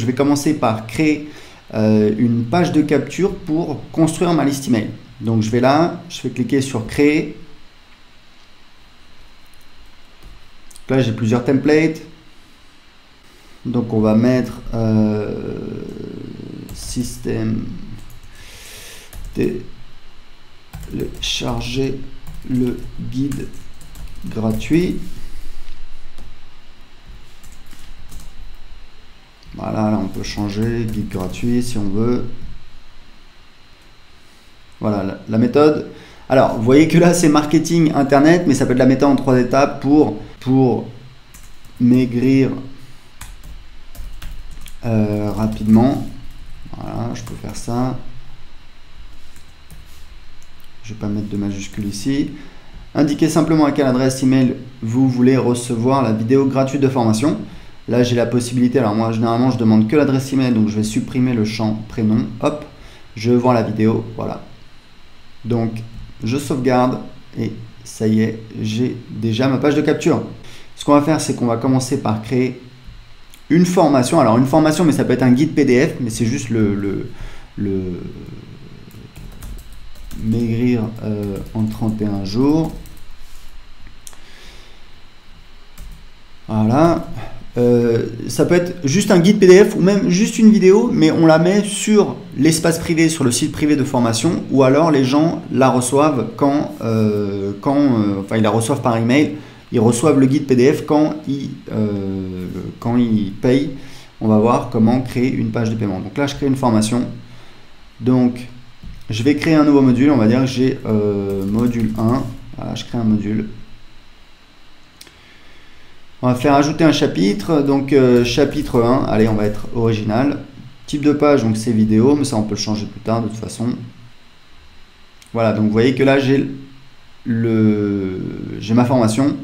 je vais commencer par créer une page de capture pour construire ma liste email. Donc je vais là, je vais cliquer sur créer. Là j'ai plusieurs templates. Donc on va mettre système télécharger le guide gratuit. Voilà, là on peut changer guide gratuit si on veut. Voilà la méthode. Alors vous voyez que là c'est marketing internet, mais ça peut être la méthode en 3 étapes pour maigrir rapidement. Voilà, je peux faire ça. Je ne vais pas mettre de majuscule ici. Indiquez simplement à quelle adresse email vous voulez recevoir la vidéo gratuite de formation. Là, j'ai la possibilité. Alors moi, généralement, je demande que l'adresse email, donc je vais supprimer le champ prénom. Hop, je vois la vidéo. Voilà. Donc, je sauvegarde et ça y est, j'ai déjà ma page de capture. Ce qu'on va faire, c'est qu'on va commencer par créer une formation. Alors, une formation, mais ça peut être un guide PDF, mais c'est juste le maigrir en 31 jours. Voilà. Ça peut être juste un guide PDF ou même juste une vidéo, mais on la met sur l'espace privé, sur le site privé de formation, ou alors les gens la reçoivent enfin ils la reçoivent par email. Ils reçoivent le guide PDF quand ils payent. On va voir comment créer une page de paiement. Donc là, je crée une formation. Donc, je vais créer un nouveau module. On va dire que j'ai module 1. Voilà, je crée un module. On va faire ajouter un chapitre. Donc, chapitre 1. Allez, on va être original. Type de page, donc c'est vidéo. Mais ça, on peut le changer plus tard de toute façon. Voilà, donc vous voyez que là, j'ai ma formation.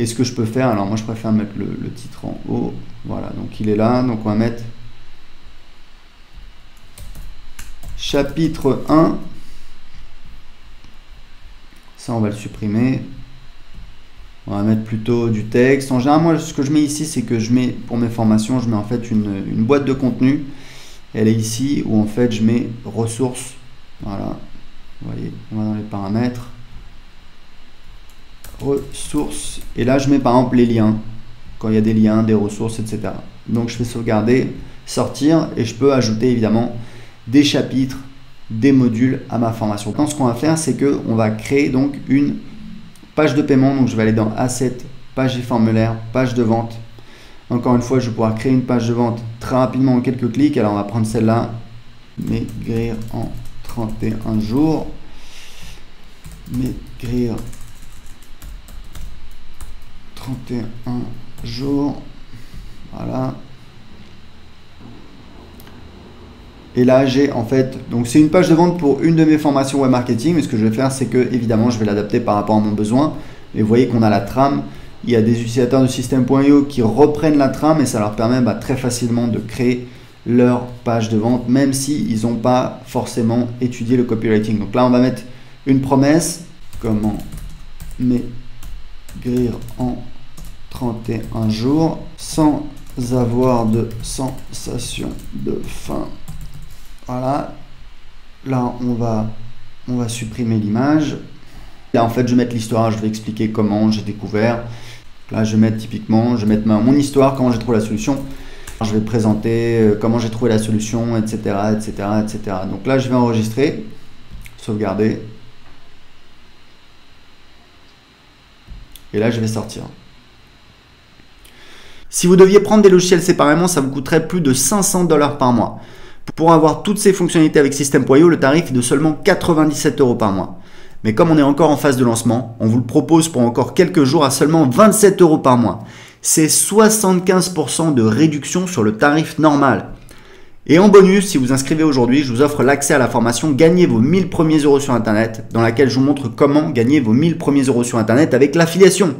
Et ce que je peux faire, alors moi je préfère mettre le titre en haut. Voilà, donc il est là. Donc on va mettre chapitre 1. Ça, on va le supprimer. On va mettre plutôt du texte. En général, moi, ce que je mets ici, c'est que je mets, pour mes formations, je mets en fait une boîte de contenu. Elle est ici où en fait je mets ressources. Voilà, vous voyez, on va dans les paramètres. Ressources, et là je mets par exemple les liens quand il y a des liens, des ressources, etc. Donc je fais sauvegarder, sortir, et je peux ajouter évidemment des chapitres, des modules à ma formation. Donc ce qu'on va faire, c'est que on va créer donc une page de paiement. Donc je vais aller dans Assets, page et formulaire, page de vente. Encore une fois, je vais pouvoir créer une page de vente très rapidement en quelques clics. Alors on va prendre celle-là, maigrir en 31 jours, maigrir 31 jours, voilà. Et là j'ai en fait, donc c'est une page de vente pour une de mes formations web marketing, mais ce que je vais faire, c'est que évidemment je vais l'adapter par rapport à mon besoin. Et vous voyez qu'on a la trame, il y a des utilisateurs de Systeme.io qui reprennent la trame et ça leur permet très facilement de créer leur page de vente, même s'ils n'ont pas forcément étudié le copywriting. Donc là on va mettre une promesse, comment maigrir en 31 jours sans avoir de sensation de faim. Voilà, là on va supprimer l'image. Là en fait je vais mettre l'histoire, je vais expliquer comment j'ai découvert. Là je vais mettre typiquement, je vais mettre mon histoire, comment j'ai trouvé la solution. Je vais présenter comment j'ai trouvé la solution, etc., etc., etc. Donc là je vais enregistrer, sauvegarder. Et là je vais sortir. Si vous deviez prendre des logiciels séparément, ça vous coûterait plus de 500 $ par mois. Pour avoir toutes ces fonctionnalités avec Systeme.io, le tarif est de seulement 97 € par mois. Mais comme on est encore en phase de lancement, on vous le propose pour encore quelques jours à seulement 27 € par mois. C'est 75% de réduction sur le tarif normal. Et en bonus, si vous inscrivez aujourd'hui, je vous offre l'accès à la formation Gagnez vos 1000 premiers euros sur Internet, dans laquelle je vous montre comment gagner vos 1000 premiers euros sur Internet avec l'affiliation.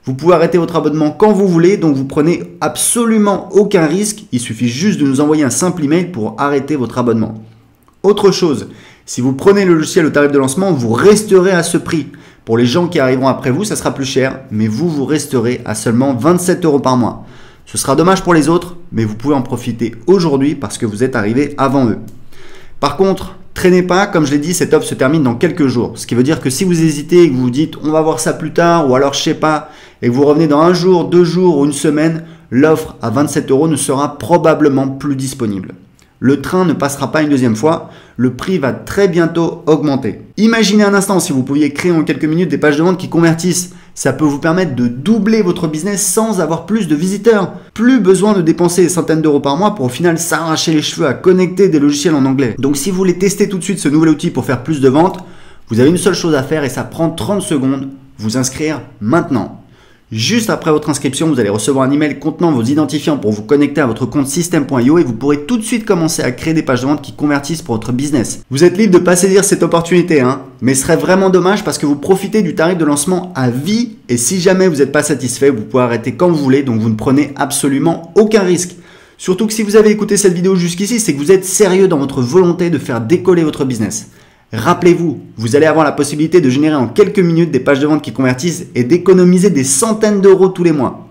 Vous pouvez arrêter votre abonnement quand vous voulez, donc vous prenez absolument aucun risque. Il suffit juste de nous envoyer un simple email pour arrêter votre abonnement. Autre chose, si vous prenez le logiciel au tarif de lancement, vous resterez à ce prix. Pour les gens qui arriveront après vous, ça sera plus cher, mais vous resterez à seulement 27 € par mois. Ce sera dommage pour les autres, mais vous pouvez en profiter aujourd'hui parce que vous êtes arrivé avant eux. Par contre, traînez pas, comme je l'ai dit, cette offre se termine dans quelques jours. Ce qui veut dire que si vous hésitez et que vous vous dites on va voir ça plus tard, ou alors je sais pas, et que vous revenez dans un jour, 2 jours ou une semaine, l'offre à 27 € ne sera probablement plus disponible. Le train ne passera pas une deuxième fois, le prix va très bientôt augmenter. Imaginez un instant si vous pouviez créer en quelques minutes des pages de vente qui convertissent. Ça peut vous permettre de doubler votre business sans avoir plus de visiteurs. Plus besoin de dépenser des centaines d'euros par mois pour au final s'arracher les cheveux à connecter des logiciels en anglais. Donc si vous voulez tester tout de suite ce nouvel outil pour faire plus de ventes, vous avez une seule chose à faire et ça prend 30 secondes, vous inscrire maintenant. Juste après votre inscription, vous allez recevoir un email contenant vos identifiants pour vous connecter à votre compte System.io et vous pourrez tout de suite commencer à créer des pages de vente qui convertissent pour votre business. Vous êtes libre de pas saisir cette opportunité, mais ce serait vraiment dommage parce que vous profitez du tarif de lancement à vie et si jamais vous n'êtes pas satisfait, vous pouvez arrêter quand vous voulez, donc vous ne prenez absolument aucun risque. Surtout que si vous avez écouté cette vidéo jusqu'ici, c'est que vous êtes sérieux dans votre volonté de faire décoller votre business. Rappelez-vous, vous allez avoir la possibilité de générer en quelques minutes des pages de vente qui convertissent et d'économiser des centaines d'euros tous les mois.